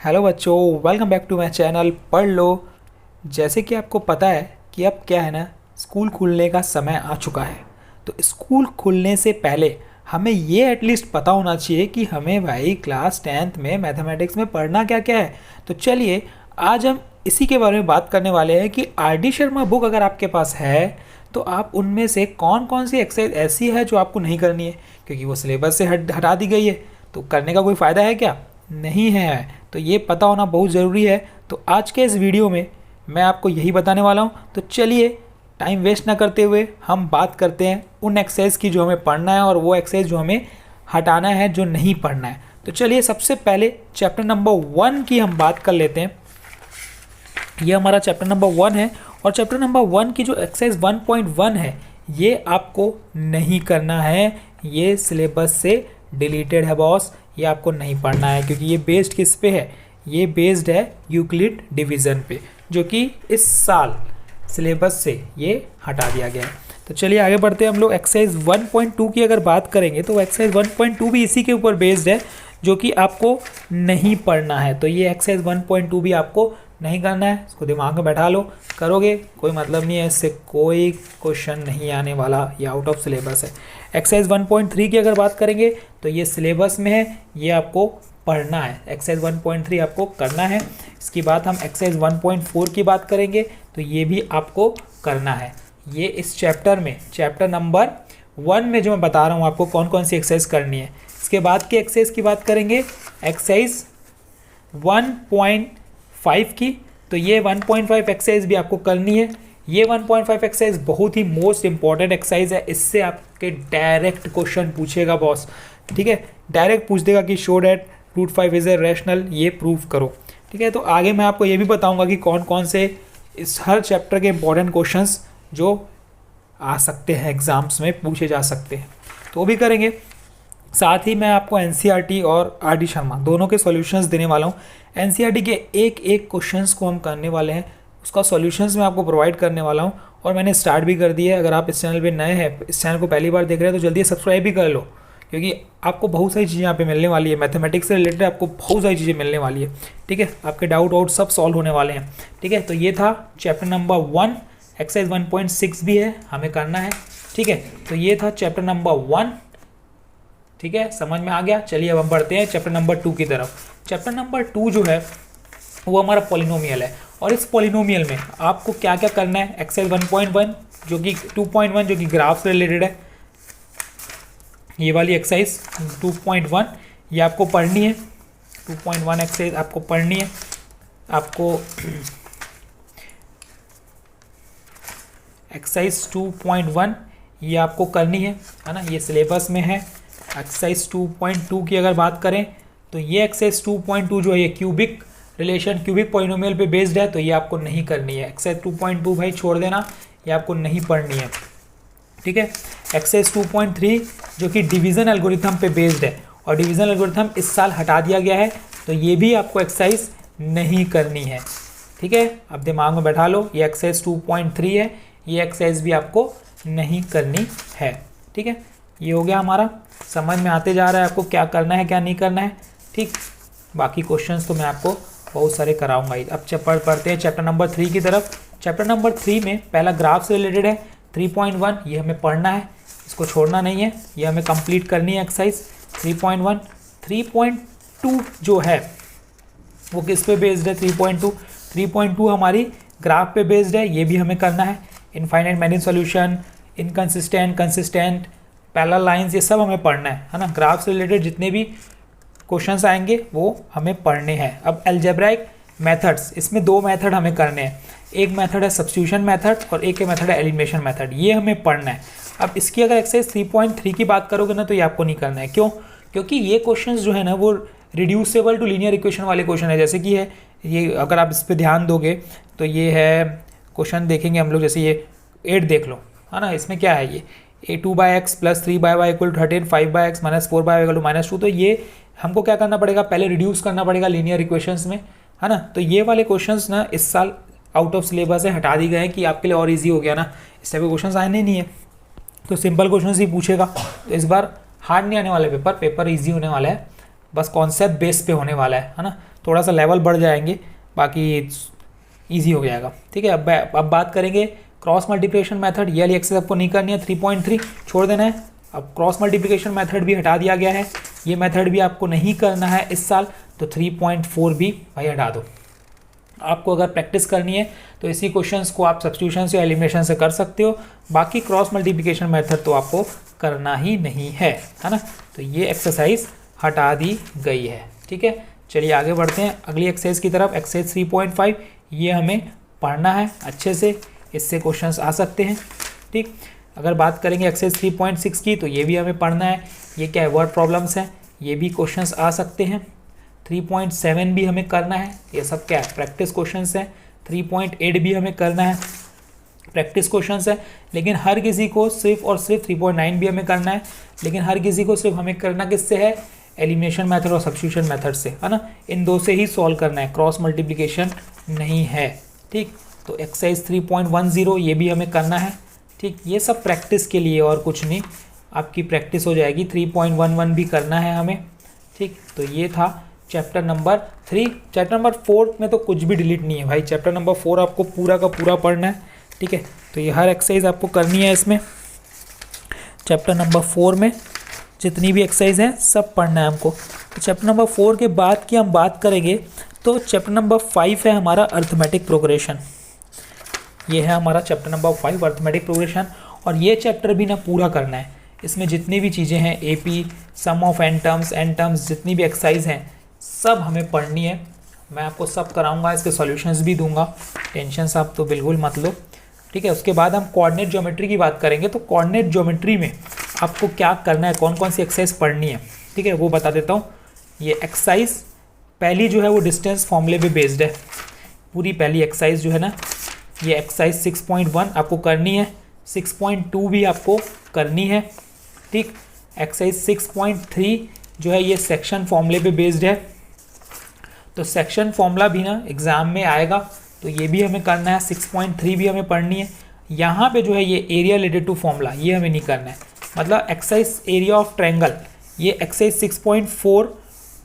Hello बच्चों, welcome back to my channel पढ़ लो। जैसे कि आपको पता है कि अब क्या है ना, स्कूल खुलने का समय आ चुका है। तो स्कूल खुलने से पहले हमें ये एटलीस्ट पता होना चाहिए कि हमें भाई क्लास 10th में मैथमेटिक्स में पढ़ना क्या क्या है। तो चलिए आज हम इसी के बारे में बात करने वाले हैं कि आर डी शर्मा बुक अगर आपके पास है तो आप उनमें से कौन कौन सी एक्सरसाइज ऐसी है जो आपको नहीं करनी है, क्योंकि वो सिलेबस से हटा दी गई है। तो करने का कोई फ़ायदा है क्या? नहीं है। तो ये पता होना बहुत ज़रूरी है। तो आज के इस वीडियो में मैं आपको यही बताने वाला हूँ। तो चलिए टाइम वेस्ट ना करते हुए हम बात करते हैं उन एक्सरसाइज की जो हमें पढ़ना है और वो एक्सरसाइज जो हमें हटाना है, जो नहीं पढ़ना है। तो चलिए सबसे पहले चैप्टर नंबर 1 की हम बात कर लेते हैं। ये हमारा चैप्टर नंबर 1 है और चैप्टर नंबर 1 की जो एक्सरसाइज 1.1 है ये आपको नहीं करना है। ये सिलेबस से डिलीटेड है बॉस, ये आपको नहीं पढ़ना है क्योंकि ये बेस्ड किस पे है? ये बेस्ड है यूक्लिड डिवीज़न पे, जो कि इस साल सिलेबस से ये हटा दिया गया है। तो चलिए आगे बढ़ते हैं हम लोग। एक्सरसाइज 1.2 की अगर बात करेंगे तो एक्सरसाइज 1.2 भी इसी के ऊपर बेस्ड है, जो कि आपको नहीं पढ़ना है। तो ये एक्सरसाइज 1.2 भी आपको नहीं करना है। इसको दिमाग में बैठा लो, करोगे कोई मतलब नहीं है, इससे कोई क्वेश्चन नहीं आने वाला, ये आउट ऑफ सिलेबस है। एक्सरसाइज 1.3 की अगर बात करेंगे तो ये सिलेबस में है, ये आपको पढ़ना है। एक्सरसाइज 1.3 आपको करना है। इसकी बात हम एक्सरसाइज 1.4 की बात करेंगे तो ये भी आपको करना है। ये इस चैप्टर में, चैप्टर नंबर 1 में जो मैं बता रहा हूँ आपको कौन कौन सी एक्सरसाइज करनी है। इसके बाद की एक्सरसाइज की बात करेंगे एक्सरसाइज 1.5 की, तो ये 1.5 एक्सरसाइज भी आपको करनी है। ये 1.5 एक्सरसाइज बहुत ही मोस्ट इंपॉर्टेंट एक्सरसाइज है। इससे आपके डायरेक्ट क्वेश्चन पूछेगा बॉस, ठीक है, डायरेक्ट पूछ देगा कि show that root 5 is a rational, ये प्रूव करो, ठीक है। तो आगे मैं आपको ये भी बताऊंगा कि कौन कौन से इस हर चैप्टर के इंपॉर्टेंट क्वेश्चंस जो आ सकते हैं एग्जाम्स में पूछे जा सकते हैं, तो वो भी करेंगे। साथ ही मैं आपको एनसीईआरटी और आर डी शर्मा दोनों के सॉल्यूशंस देने वाला हूँ। एनसीईआरटी के एक एक क्वेश्चंस को हम करने वाले हैं, उसका सॉल्यूशंस मैं आपको प्रोवाइड करने वाला हूँ और मैंने स्टार्ट भी कर दिया है। अगर आप इस चैनल पे नए हैं, इस चैनल को पहली बार देख रहे हैं तो जल्दी सब्सक्राइब भी कर लो, क्योंकि आपको बहुत सारी चीज़ें यहाँ पे मिलने वाली है। मैथमेटिक्स से रिलेटेड आपको बहुत सारी चीज़ें मिलने वाली है, ठीक है। आपके डाउट सब सॉल्व होने वाले हैं, ठीक है। तो ये था चैप्टर नंबर 1। एक्सरसाइज 1.6 भी है, हमें करना है, ठीक है। तो ये था चैप्टर नंबर 1, ठीक है, समझ में आ गया। चलिए अब हम बढ़ते हैं चैप्टर नंबर 2 की तरफ। चैप्टर नंबर 2 जो है वो हमारा पॉलिनोमियल है और इस पॉलिनोमियल में आपको क्या क्या करना है। एक्सरसाइज 1.1 जो कि 2.1 जो कि ग्राफ से रिलेटेड है, ये वाली एक्सरसाइज 2.1 ये आपको पढ़नी है। 2.1 एक्सरसाइज आपको पढ़नी है। आपको एक्सरसाइज 2.1 ये आपको करनी है ना, ये सिलेबस में है। एक्सरसाइज 2.2 की अगर बात करें तो ये एक्सरसाइज 2.2 जो है ये क्यूबिक रिलेशन, क्यूबिक पॉलिनोमियल पे बेस्ड है, तो ये आपको नहीं करनी है। एक्सरसाइज 2.2 भाई छोड़ देना, ये आपको नहीं पढ़नी है, ठीक है। एक्सरसाइज 2.3 जो कि डिवीज़न एल्गोरिथम पे बेस्ड है और डिवीज़न एल्गोरिथम इस साल हटा दिया गया है, तो ये भी आपको एक्सरसाइज नहीं करनी है, ठीक है। अब दिमाग में बैठा लो, ये एक्सरसाइज 2.3 है, ये एक्सरसाइज भी आपको नहीं करनी है, ठीक है। ये हो गया हमारा, समझ में आते जा रहा है आपको क्या करना है क्या नहीं करना है, ठीक। बाकी क्वेश्चंस तो मैं आपको बहुत सारे कराऊंगा ही। अब पढ़ते हैं चैप्टर नंबर 3 की तरफ। चैप्टर नंबर 3 में पहला ग्राफ से रिलेटेड है 3.1, ये हमें पढ़ना है, इसको छोड़ना नहीं है, ये हमें कंप्लीट करनी है एक्सरसाइज 3.1। 3.2 जो है वो किस पे बेस्ड है? 3.2 हमारी ग्राफ पे बेस्ड है, ये भी हमें करना है। Infinite many solution, inconsistent, consistent, parallel lines, ये सब हमें पढ़ना है ना। ग्राफ से रिलेटेड जितने भी क्वेश्चंस आएंगे वो हमें पढ़ने हैं। अब अलजेब्राइक मेथड्स, इसमें 2 मेथड हमें करने हैं। एक मेथड है सब्स्टिट्यूशन मेथड और एक मेथड है एलिमिनेशन मेथड, ये हमें पढ़ना है। अब इसकी अगर एक्सरसाइज 3.3 की बात करोगे ना तो ये आपको नहीं करना है। क्यों? क्योंकि ये क्वेश्चंस जो है ना वो रिड्यूसेबल टू लीनियर इक्वेशन वाले क्वेश्चन है। जैसे कि है ये, अगर आप इस पर ध्यान दोगे तो ये है क्वेश्चन, देखेंगे हम लोग, जैसे ये 8 देख लो, है ना। इसमें क्या है, ये a2/x + 3/y = 13, 5/x - 4/y = -2। तो ये हमको क्या करना पड़ेगा, पहले रिड्यूस करना पड़ेगा लीनियर इक्वेशंस में, है ना। तो ये वाले क्वेश्चंस ना इस साल आउट ऑफ सिलेबस से हटा दी गए हैं कि आपके लिए और इजी हो गया ना, इस टाइप के क्वेश्चंस आने नहीं है, तो सिंपल क्वेश्चंस ही पूछेगा। तो इस बार हार्ड नहीं आने वाले पेपर ईजी होने वाला है। बस कॉन्सेप्ट बेस पे होने वाला है ना, थोड़ा सा लेवल बढ़ जाएंगे, बाकी ईजी हो जाएगा। ठीक है, अब बात करेंगे क्रॉस मल्टीप्लिकेशन मेथड। ये वाली एक्सरसाइज आपको नहीं करनी है, 3.3 छोड़ देना है। अब क्रॉस मल्टीप्लिकेशन मेथड भी हटा दिया गया है, ये मेथड भी आपको नहीं करना है इस साल, तो 3.4 भी भाई हटा दो। आपको अगर प्रैक्टिस करनी है तो इसी क्वेश्चंस को आप सब्स्टिट्यूशन से एलिमिनेशन से कर सकते हो, बाकी क्रॉस मल्टीप्लिकेशन मेथड तो आपको करना ही नहीं है ना। तो ये एक्सरसाइज हटा दी गई है। ठीक है, चलिए आगे बढ़ते हैं अगली एक्सरसाइज की तरफ। एक्सरसाइज 3.5 ये हमें पढ़ना है अच्छे से, इससे क्वेश्चंस आ सकते हैं। ठीक, अगर बात करेंगे एक्सरसाइज 3.6 की, तो ये भी हमें पढ़ना है। ये क्या है, वर्ड प्रॉब्लम्स हैं, ये भी क्वेश्चंस आ सकते हैं। 3.7 भी हमें करना है, ये सब क्या है, प्रैक्टिस क्वेश्चंस हैं। 3.8 भी हमें करना है, प्रैक्टिस क्वेश्चंस है। लेकिन हर किसी को सिर्फ और सिर्फ 3.9 भी हमें करना है, लेकिन हर किसी को सिर्फ हमें करना किससे है, एलिमिनेशन मेथड और सब्स्टिट्यूशन मेथड से, है ना। इन दो से ही सॉल्व करना है, क्रॉस मल्टीप्लिकेशन नहीं है। ठीक, तो एक्सरसाइज 3.10 ये भी हमें करना है। ठीक, ये सब प्रैक्टिस के लिए और कुछ नहीं, आपकी प्रैक्टिस हो जाएगी। 3.11 भी करना है हमें। ठीक, तो ये था चैप्टर नंबर 3। चैप्टर नंबर 4 में तो कुछ भी डिलीट नहीं है भाई, चैप्टर नंबर 4 आपको पूरा का पूरा पढ़ना है। ठीक है, तो ये हर एक्सरसाइज आपको करनी है इसमें। चैप्टर नंबर 4 में जितनी भी एक्सरसाइज है सब पढ़ना है हमको। तो चैप्टर नंबर 4 के बाद की हम बात करेंगे, तो चैप्टर नंबर 5 है हमारा अर्थमेटिक प्रोग्रेशन। ये है हमारा चैप्टर नंबर 5 अर्थमेटिक प्रोग्रेशन, और ये चैप्टर भी ना पूरा करना है। इसमें जितनी भी चीज़ें हैं, AP, sum of n terms, जितनी भी एक्सरसाइज हैं सब हमें पढ़नी है। मैं आपको सब कराऊंगा, इसके सॉल्यूशंस भी दूंगा, टेंशन आप तो बिल्कुल मत लो। ठीक है, उसके बाद हम कोऑर्डिनेट ज्योमेट्री की बात करेंगे। तो कोऑर्डिनेट ज्योमेट्री में आपको क्या करना है, कौन कौन सी एक्सरसाइज पढ़नी है, ठीक है, वो बता देता हूँ। ये एक्सरसाइज पहली जो है वो डिस्टेंस फॉर्मूले पे बेस्ड है। पूरी पहली एक्सरसाइज जो है ना, ये एक्सरसाइज 6.1 आपको करनी है, 6.2 भी आपको करनी है। ठीक, एक्सरसाइज 6.3 जो है ये सेक्शन फॉर्मूले पे बेस्ड है, तो सेक्शन फॉर्मूला भी ना एग्ज़ाम में आएगा, तो ये भी हमें करना है। 6.3 भी हमें पढ़नी है। यहाँ पे जो है ये एरिया रिलेटेड टू फॉर्मूला, ये हमें नहीं करना है। मतलब एक्सरसाइज एरिया ऑफ ट्रायंगल, ये एक्सरसाइज 6.4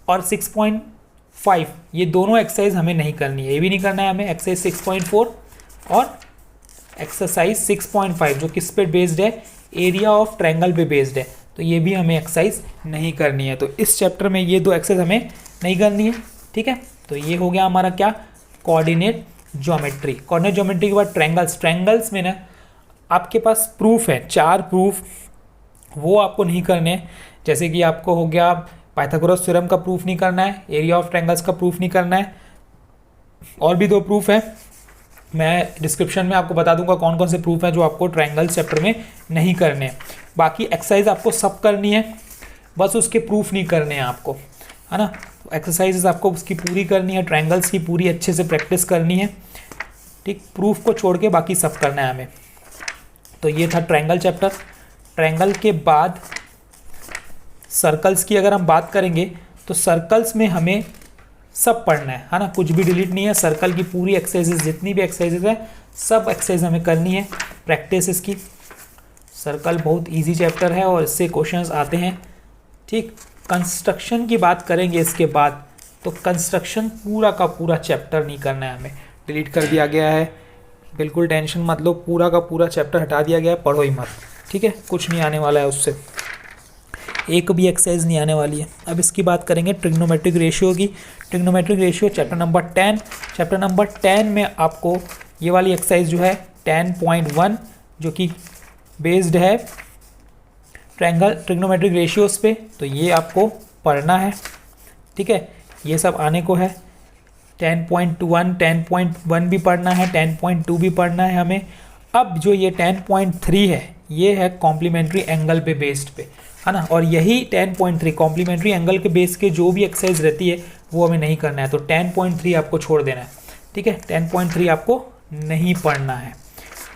और 6.5 ये दोनों एक्सरसाइज हमें नहीं करनी है, ये भी नहीं करना है हमें। एक्सरसाइज 6.4 और एक्सरसाइज 6.5 जो किस पे बेस्ड है, एरिया ऑफ ट्रायंगल पे बेस्ड है, तो ये भी हमें एक्सरसाइज नहीं करनी है। तो इस चैप्टर में ये दो एक्सरसाइज हमें नहीं करनी है। ठीक है, तो ये हो गया हमारा क्या, कोऑर्डिनेट ज्योमेट्री। कोऑर्डिनेट ज्योमेट्री के बाद ट्रायंगल्स में ना आपके पास प्रूफ है, 4 प्रूफ, वो आपको नहीं करने हैं। जैसे कि आपको हो गया पाइथागोरस थ्योरम का प्रूफ नहीं करना है, एरिया ऑफ ट्रायंगल्स का प्रूफ नहीं करना है, और भी 2 प्रूफ है, मैं डिस्क्रिप्शन में आपको बता दूंगा कौन कौन से प्रूफ हैं जो आपको ट्रायंगल चैप्टर में नहीं करने हैं। बाकी एक्सरसाइज आपको सब करनी है, बस उसके प्रूफ नहीं करने हैं आपको, है ना। एक्सरसाइजेज आपको उसकी पूरी करनी है, ट्रायंगल्स की पूरी अच्छे से प्रैक्टिस करनी है। ठीक, प्रूफ को छोड़ के बाकी सब करना है हमें। तो ये था ट्रायंगल चैप्टर। ट्रायंगल के बाद सर्कल्स की अगर हम बात करेंगे, तो सर्कल्स में हमें सब पढ़ना है ना, कुछ भी डिलीट नहीं है। सर्कल की पूरी एक्सरसाइजेज, जितनी भी एक्सरसाइजेज है सब एक्सरसाइज हमें करनी है, प्रैक्टिस इसकी। सर्कल बहुत इजी चैप्टर है और इससे क्वेश्चंस आते हैं। ठीक, कंस्ट्रक्शन की बात करेंगे इसके बाद, तो कंस्ट्रक्शन पूरा का पूरा चैप्टर नहीं करना है हमें, डिलीट कर दिया गया है, बिल्कुल टेंशन मत लो, पूरा का पूरा चैप्टर हटा दिया गया है, पढ़ो ही मत। ठीक है, कुछ नहीं आने वाला है उससे, एक भी एक्सरसाइज नहीं आने वाली है। अब इसकी बात करेंगे ट्रिग्नोमेट्रिक रेशियो की। Trigonometric ratio chapter number 10। Chapter number 10 में आपको ये वाली एक्सरसाइज जो है 10.1 जो कि बेस्ड है ट्रिग्नोमेट्रिक रेशियोज़ पे, तो ये आपको पढ़ना है। ठीक है, ये सब आने को है। 10.1 10.1 भी पढ़ना है, 10.2 भी पढ़ना है हमें। अब जो ये 10.3 है, ये है कॉम्प्लीमेंट्री एंगल पे बेस्ड पे, है ना। और यही 10.3 कॉम्प्लीमेंट्री एंगल के बेस के जो भी एक्सरसाइज रहती है वो हमें नहीं करना है, तो 10.3 आपको छोड़ देना है। ठीक है, 10.3 आपको नहीं पढ़ना है।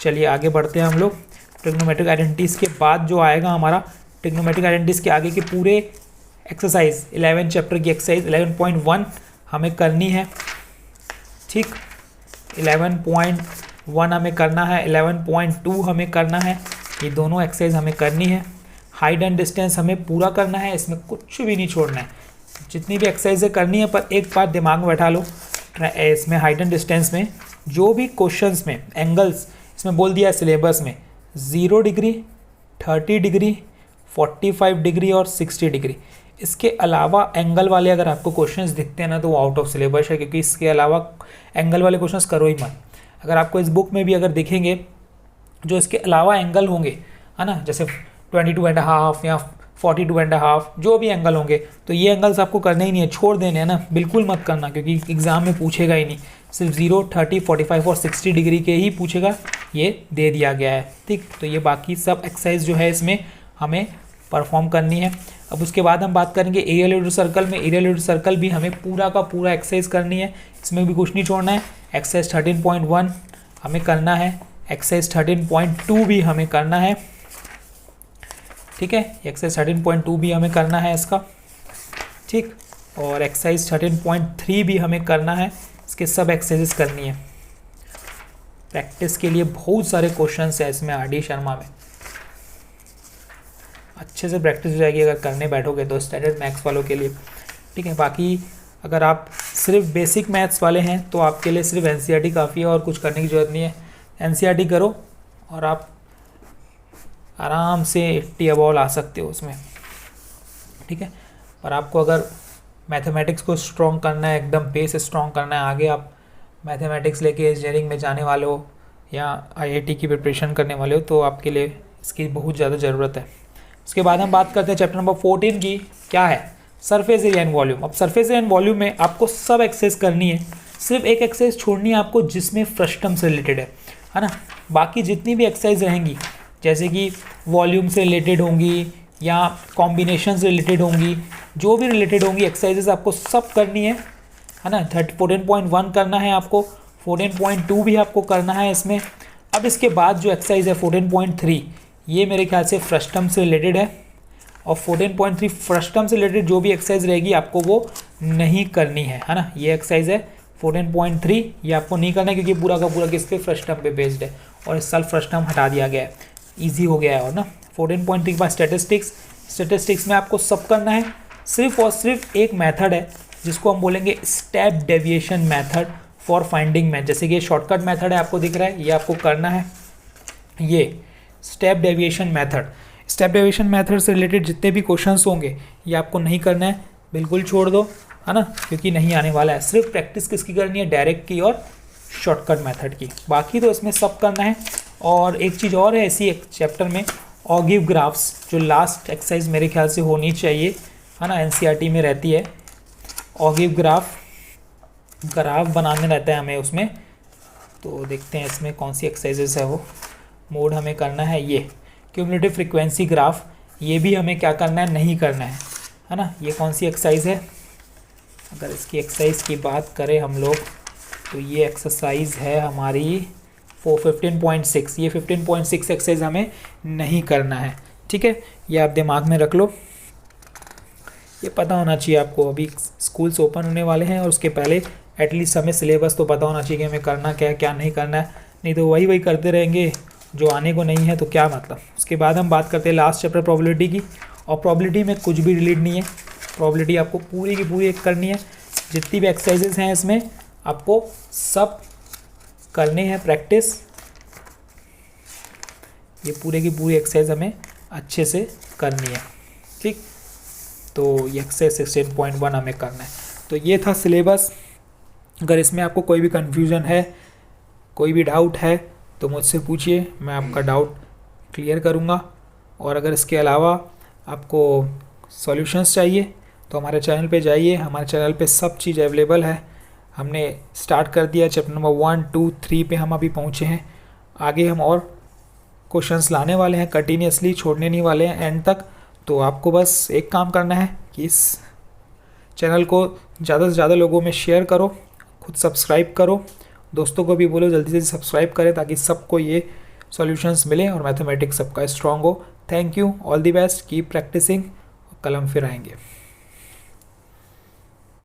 चलिए आगे बढ़ते हैं हम लोग। ट्रिग्नोमेट्रिक आइडेंटिटीज़ के बाद जो आएगा हमारा, ट्रिग्नोमेट्रिक आइडेंटिटीज़ के आगे की पूरे एक्सरसाइज 11 चैप्टर की एक्सरसाइज 11.1 हमें करनी है। ठीक, 11.1 हमें करना है, 11.2 हमें करना है, ये दोनों एक्सरसाइज हमें करनी है। हाइट एंड डिस्टेंस हमें पूरा करना है, इसमें कुछ भी नहीं छोड़ना है। जितनी भी एक्सरसाइजें करनी है, पर एक बात दिमाग में बैठा लो, इसमें हाइट एंड डिस्टेंस में जो भी क्वेश्चंस में एंगल्स इसमें बोल दिया है सिलेबस में 0 डिग्री, 30 डिग्री, 45 डिग्री और 60 डिग्री, इसके अलावा एंगल वाले अगर आपको क्वेश्चंस दिखते हैं ना तो वो आउट ऑफ सिलेबस है, क्योंकि इसके अलावा एंगल वाले क्वेश्चंस करो ही मत। अगर आपको इस बुक में भी अगर दिखेंगे जो इसके अलावा एंगल होंगे, है ना, जैसे 22.5 या 42.5 जो भी एंगल होंगे, तो ये एंगल्स आपको करने ही नहीं है, छोड़ देने हैं ना, बिल्कुल मत करना, क्योंकि एग्जाम में पूछेगा ही नहीं। सिर्फ 0, 30, 45 और 60 डिग्री के ही पूछेगा, ये दे दिया गया है। ठीक, तो ये बाकी सब एक्सरसाइज जो है इसमें हमें परफॉर्म करनी है। अब उसके बाद हम बात करेंगे एरिया रिलेटेड सर्कल में। एरिया रिलेटेड सर्कल भी हमें पूरा का पूरा एक्सरसाइज करनी है, इसमें भी कुछ नहीं छोड़ना है। एक्सरसाइज 13.1 हमें करना है, एक्सरसाइज 13.2 भी हमें करना है। ठीक है, एक्सरसाइज 13.2 भी हमें करना है इसका। ठीक, और एक्सरसाइज 13.3 भी हमें करना है, इसके सब एक्सरसाइजेस करनी है। प्रैक्टिस के लिए बहुत सारे क्वेश्चंस है इसमें आर डी शर्मा में, अच्छे से प्रैक्टिस हो जाएगी अगर करने बैठोगे तो स्टैंडर्ड मैथ्स वालों के लिए। ठीक है, बाकी अगर आप सिर्फ बेसिक मैथ्स वाले हैं तो आपके लिए सिर्फ एनसीईआरटी काफ़ी है और कुछ करने की ज़रूरत नहीं है। एनसीईआरटी करो और आप आराम से 80 अबॉव ला सकते हो उसमें। ठीक है, पर आपको अगर मैथमेटिक्स को स्ट्रॉन्ग करना है, एकदम बेस स्ट्रॉन्ग करना है, आगे आप मैथमेटिक्स लेके इंजीनियरिंग में जाने वाले हो या आईआईटी की प्रिपरेशन करने वाले हो, तो आपके लिए इसकी बहुत ज़्यादा ज़रूरत है। उसके बाद हम बात करते हैं चैप्टर नंबर 14 की, क्या है, सरफेस एरिया एंड वॉल्यूम। अब सरफेस एरिया एंड वॉल्यूम में आपको सब एक्सरसाइज करनी है, सिर्फ एक एक्सरसाइज छोड़नी है आपको जिसमें फ्रस्टम से रिलेटेड है ना। बाकी जितनी भी एक्सरसाइज रहेंगी, जैसे कि वॉल्यूम से रिलेटेड होंगी या कॉम्बिनेशन से रिलेटेड होंगी, जो भी रिलेटेड होंगी एक्सरसाइजेस आपको सब करनी है ना। 14.1 करना है आपको, 14.2 भी आपको करना है इसमें। अब इसके बाद जो एक्सरसाइज है 14.3, ये मेरे ख्याल से फ्रस्टम से रिलेटेड है, और 14.3 फ्रस्टम से रिलेटेड जो भी एक्सरसाइज रहेगी आपको वो नहीं करनी है ना। ये एक्सरसाइज है 14.3, ये आपको नहीं करना है क्योंकि पूरा का पूरा किस पे, फ्रस्टम पे बेस्ड है, और इस साल फ्रस्टम हटा दिया गया है, ईजी हो गया है। और ना 14.3 के बाद स्टैटिस्टिक्स में आपको सब करना है। सिर्फ और सिर्फ एक मेथड है जिसको हम बोलेंगे step deviation method for finding math. जैसे कि ये शॉर्टकट मेथड है, आपको दिख रहा है, ये आपको करना है, ये step deviation method. Step deviation method से रिलेटेड जितने भी क्वेश्चंस होंगे ये आपको नहीं करना है, बिल्कुल छोड़ दो, है ना, क्योंकि नहीं आने वाला है। सिर्फ प्रैक्टिस किसकी करनी है, डायरेक्ट की और शॉर्टकट मेथड की, बाकी तो इसमें सब करना है। और एक चीज़ और है इसी एक चैप्टर में, ऑगिव ग्राफ्स, जो लास्ट एक्सरसाइज मेरे ख्याल से होनी चाहिए, है ना, एनसीईआरटी में रहती है। ऑगिव ग्राफ बनाने रहता है हमें उसमें, तो देखते हैं इसमें कौन सी एक्सरसाइजेस है। वो मोड हमें करना है ये क्यूमुलेटिव फ्रीक्वेंसी ग्राफ, ये भी हमें क्या करना है, नहीं करना है ना। ये कौन सी एक्सरसाइज है, अगर इसकी एक्सरसाइज की बात करें हम लोग तो ये एक्सरसाइज है हमारी 15.6। ये 15.6 एक्सरसाइज हमें नहीं करना है। ठीक है, ये आप दिमाग में रख लो, ये पता होना चाहिए आपको। अभी स्कूल्स ओपन होने वाले हैं और उसके पहले एटलीस्ट हमें सिलेबस तो पता होना चाहिए कि हमें करना क्या है, क्या नहीं करना है, नहीं तो वही करते रहेंगे जो आने को नहीं है, तो क्या मतलब। उसके बाद हम बात करते हैं लास्ट चैप्टर प्रोबेबिलिटी की, और प्रोबेबिलिटी में कुछ भी डिलीट नहीं है, प्रोबेबिलिटी आपको पूरी की पूरी करनी है। जितनी भी एक्सरसाइजेस हैं इसमें आपको सब करने हैं प्रैक्टिस, ये पूरे की पूरी एक्सरसाइज हमें अच्छे से करनी है। ठीक, तो ये एक्सरसाइज 16.1 हमें करना है। तो ये था सिलेबस। अगर इसमें आपको कोई भी कन्फ्यूज़न है, कोई भी डाउट है तो मुझसे पूछिए, मैं आपका डाउट क्लियर करूँगा। और अगर इसके अलावा आपको सॉल्यूशंस चाहिए तो हमारे चैनल पे जाइए, हमारे चैनल पे सब चीज़ अवेलेबल है। हमने स्टार्ट कर दिया चैप्टर नंबर 1, 2, 3 पे हम अभी पहुँचे हैं। आगे हम और क्वेश्चंस लाने वाले हैं, कंटिन्यूसली छोड़ने नहीं वाले हैं एंड तक। तो आपको बस एक काम करना है कि इस चैनल को ज़्यादा से ज़्यादा लोगों में शेयर करो, खुद सब्सक्राइब करो, दोस्तों को भी बोलो जल्दी से सब्सक्राइब करें ताकि सबको ये सॉल्यूशंस मिले और मैथमेटिक्स सबका स्ट्रॉन्ग हो। Thank you, all the best, keep practising, कलम फिर आएंगे।